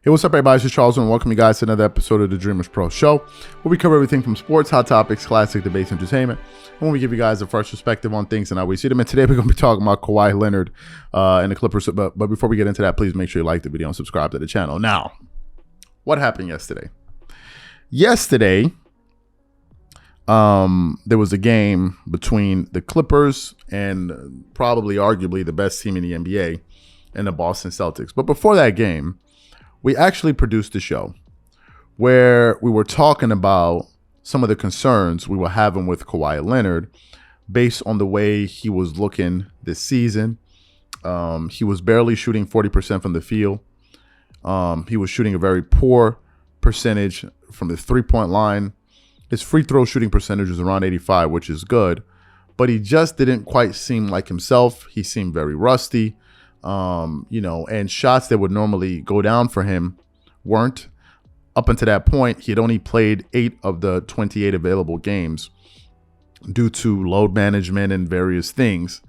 Hey, what's up, everybody? This is Charles, and welcome you guys to another episode of the Dreamerspro Show, where we cover everything from sports, hot topics, classic debates, entertainment, and when we give you guys a fresh perspective on things and how we see them. And today we're going to be talking about Kawhi Leonard and the Clippers. But before we get into that, please make sure you like the video and subscribe to the channel. Now, what happened yesterday? Yesterday, there was a game between the Clippers and probably arguably the best team in the NBA and the Boston Celtics. But before that game, we actually produced a show where we were talking about some of the concerns we were having with Kawhi Leonard based on the way he was looking this season. He was barely shooting 40% from the field. He was shooting a very poor percentage from the three-point line. His free throw shooting percentage was around 85, which is good, but he just didn't quite seem like himself. He seemed very rusty. And shots that would normally go down for him weren't. Up until that point, he had only played 8 of the 28 available games due to load management and various things.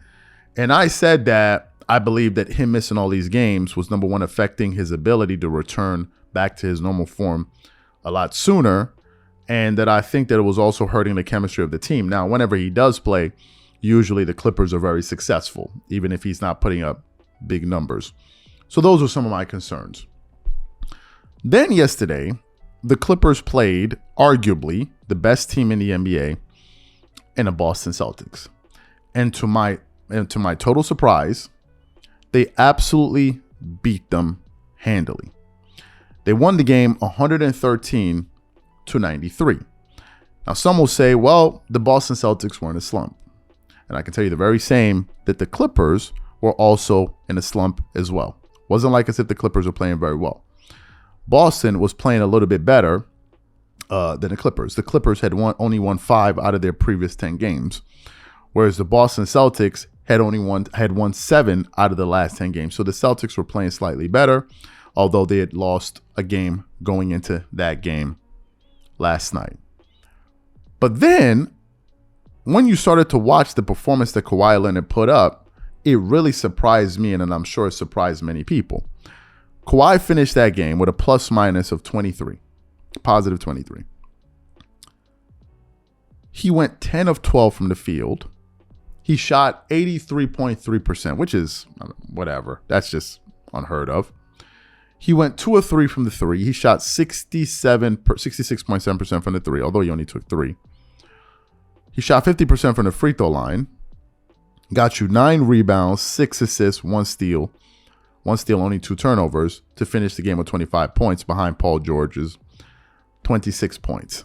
And I said that I believe that him missing all these games was, number one, affecting his ability to return back to his normal form a lot sooner. And that I think that it was also hurting the chemistry of the team. Now, whenever he does play, usually the Clippers are very successful, even if he's not putting up big numbers. So those are some of my concerns. Then yesterday, the Clippers played arguably the best team in the NBA in the Boston Celtics. And to my total surprise, they absolutely beat them handily. They won the game 113-93. Now, some will say, well, the Boston Celtics were in a slump. And I can tell you the very same that the Clippers were also in a slump as well. Wasn't like as if the Clippers were playing very well. Boston was playing a little bit better than the Clippers. The Clippers had only won 5 out of their previous 10 games, whereas the Boston Celtics had won 7 out of the last 10 games. So the Celtics were playing slightly better, although they had lost a game going into that game last night. But then, when you started to watch the performance that Kawhi Leonard put up, it really surprised me, and I'm sure it surprised many people. Kawhi finished that game with a plus-minus of 23, positive 23. He went 10 of 12 from the field. He shot 83.3%, which is whatever. That's just unheard of. He went 2 of 3 from the three. He shot 66.7% from the three, although he only took 3. He shot 50% from the free throw line. Got you 9 rebounds, 6 assists, 1 steal, only 2 turnovers to finish the game with 25 points behind Paul George's 26 points.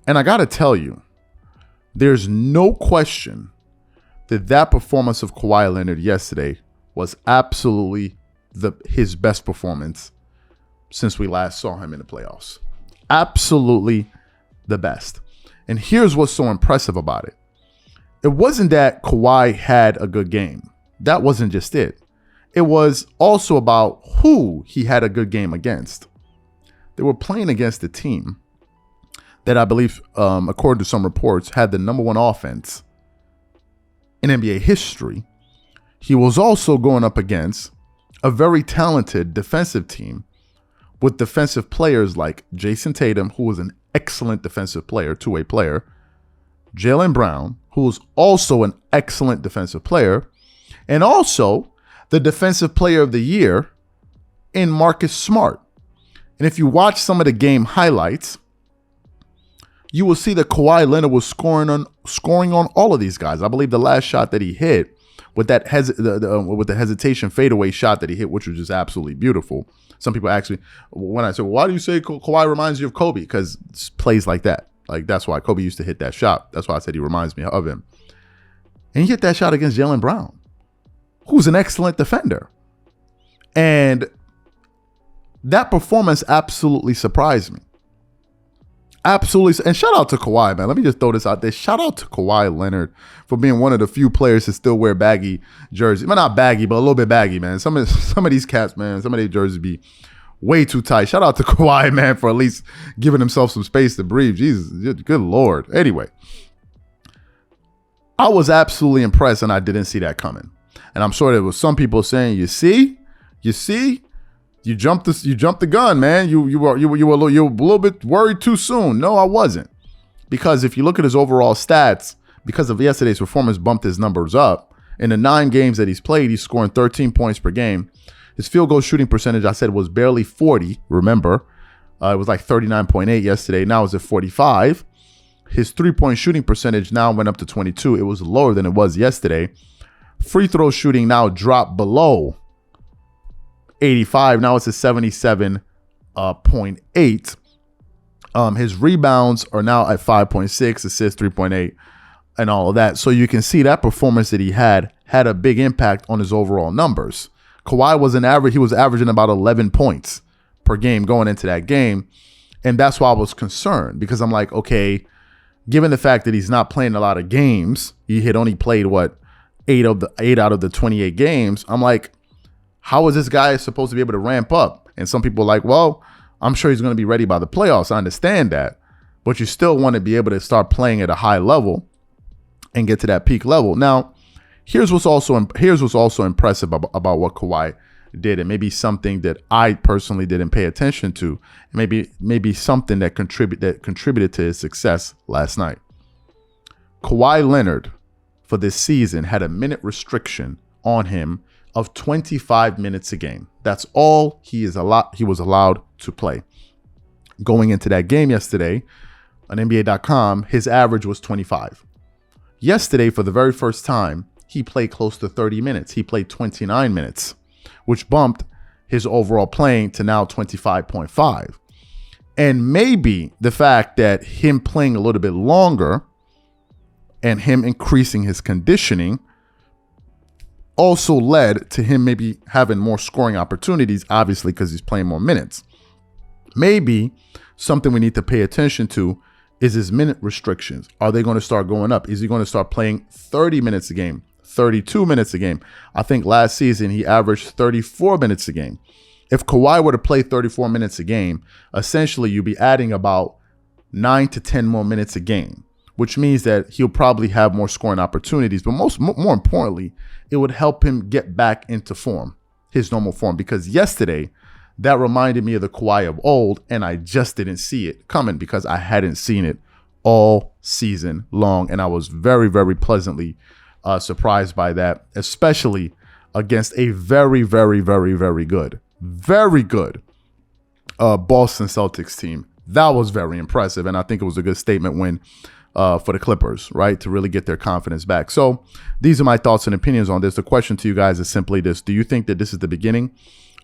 And I got to tell you, there's no question that performance of Kawhi Leonard yesterday was absolutely his best performance since we last saw him in the playoffs. Absolutely the best. And here's what's so impressive about it. It wasn't that Kawhi had a good game. That wasn't just it. It was also about who he had a good game against. They were playing against a team that I believe, according to some reports, had the number 1 offense in NBA history. He was also going up against a very talented defensive team with defensive players like Jason Tatum, who was an excellent defensive player, two-way player, Jaylen Brown, who was also an excellent defensive player, and also the defensive player of the year in Marcus Smart. And if you watch some of the game highlights, you will see that Kawhi Leonard was scoring on all of these guys. I believe the last shot that he hit with that with the hesitation fadeaway shot that he hit, which was just absolutely beautiful. Some people actually, when I said, well, why do you say Kawhi reminds you of Kobe? Because plays like that. Like, that's why Kobe used to hit that shot. That's why I said he reminds me of him. And he hit that shot against Jaylen Brown, who's an excellent defender. And that performance absolutely surprised me. Absolutely. And shout out to Kawhi, man. Let me just throw this out there. Shout out to Kawhi Leonard for being one of the few players to still wear baggy jerseys. Well, not baggy, but a little bit baggy, man. Some of these cats, man, some of their jerseys be way too tight. Shout out to Kawhi, man, for at least giving himself some space to breathe. Jesus, good Lord. Anyway, I was absolutely impressed, and I didn't see that coming. And I'm sure there was some people saying, you see, You jumped the gun, man. You were a little bit worried too soon. No, I wasn't. Because if you look at his overall stats, because of yesterday's performance, bumped his numbers up. In the 9 games that he's played, he's scoring 13 points per game. His field goal shooting percentage, I said, was barely 40. Remember, it was like 39.8 yesterday. Now it's at 45. His 3-point shooting percentage now went up to 22. It was lower than it was yesterday. Free throw shooting now dropped below 85. Now it's at 77.8. His rebounds are now at 5.6, assists 3.8, and all of that. So you can see that performance that he had a big impact on his overall numbers. Kawhi was he was averaging about 11 points per game going into that game. And that's why I was concerned, because I'm like, okay, given the fact that he's not playing a lot of games, he had only played 8 out of the 28 games. I'm like, how is this guy supposed to be able to ramp up? And some people are like, well, I'm sure he's going to be ready by the playoffs. I understand that, but you still want to be able to start playing at a high level and get to that peak level. Now, here's what's also impressive about what Kawhi did, and maybe something that I personally didn't pay attention to, maybe something that contributed to his success last night. Kawhi Leonard for this season had a minute restriction on him of 25 minutes a game. That's all he was allowed to play. Going into that game yesterday on NBA.com, his average was 25. Yesterday, for the very first time, he played close to 30 minutes. He played 29 minutes, which bumped his overall playing to now 25.5. And maybe the fact that him playing a little bit longer and him increasing his conditioning also led to him maybe having more scoring opportunities, obviously, because he's playing more minutes. Maybe something we need to pay attention to is his minute restrictions. Are they going to start going up? Is he going to start playing 30 minutes a game, 32 minutes a game? I think last season he averaged 34 minutes a game. If Kawhi were to play 34 minutes a game, essentially you'd be adding about 9 to 10 more minutes a game, which means that he'll probably have more scoring opportunities. But more importantly, it would help him get back into form, his normal form. Because yesterday, that reminded me of the Kawhi of old, and I just didn't see it coming because I hadn't seen it all season long. And I was very, very pleasantly surprised by that, especially against a very, very, very, very good Boston Celtics team. That was very impressive, and I think it was a good statement win for the Clippers, right, to really get their confidence back. So these are my thoughts and opinions on this. The question to you guys is simply this: do you think that this is the beginning?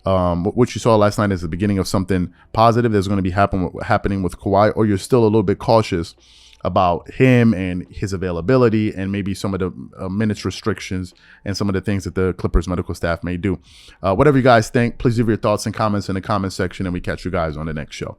What you saw last night is the beginning of something positive that's going to be happening with Kawhi, or you're still a little bit cautious about him and his availability and maybe some of the minutes restrictions and some of the things that the Clippers medical staff may do? Whatever you guys think, please leave your thoughts and comments in the comment section, and we catch you guys on the next show.